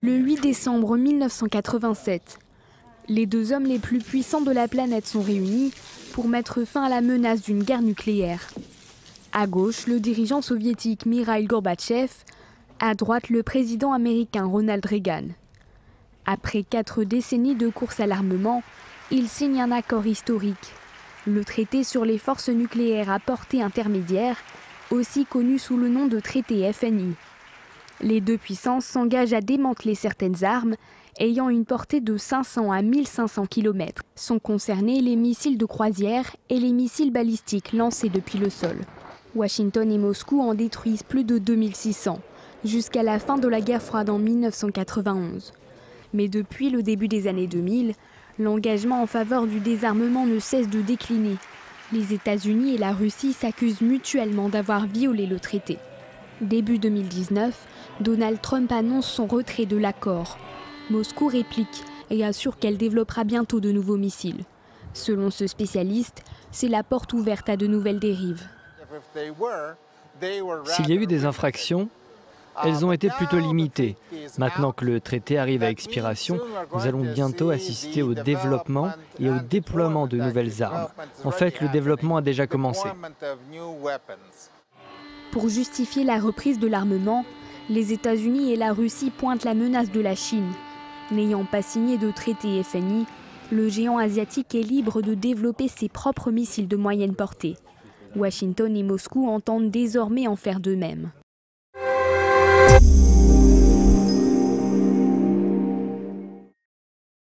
Le 8 décembre 1987, les deux hommes les plus puissants de la planète sont réunis pour mettre fin à la menace d'une guerre nucléaire. À gauche, le dirigeant soviétique Mikhaïl Gorbatchev, à droite, le président américain Ronald Reagan. Après 4 décennies de course à l'armement, ils signent un accord historique, le traité sur les forces nucléaires à portée intermédiaire, aussi connu sous le nom de traité FNI. Les deux puissances s'engagent à démanteler certaines armes ayant une portée de 500 à 1500 km. Sont concernés les missiles de croisière et les missiles balistiques lancés depuis le sol. Washington et Moscou en détruisent plus de 2600, jusqu'à la fin de la guerre froide en 1991. Mais depuis le début des années 2000, l'engagement en faveur du désarmement ne cesse de décliner. Les États-Unis et la Russie s'accusent mutuellement d'avoir violé le traité. Début 2019, Donald Trump annonce son retrait de l'accord. Moscou réplique et assure qu'elle développera bientôt de nouveaux missiles. Selon ce spécialiste, c'est la porte ouverte à de nouvelles dérives. S'il y a eu des infractions, elles ont été plutôt limitées. Maintenant que le traité arrive à expiration, nous allons bientôt assister au développement et au déploiement de nouvelles armes. En fait, le développement a déjà commencé. Pour justifier la reprise de l'armement, les États-Unis et la Russie pointent la menace de la Chine. N'ayant pas signé de traité FNI, le géant asiatique est libre de développer ses propres missiles de moyenne portée. Washington et Moscou entendent désormais en faire de même.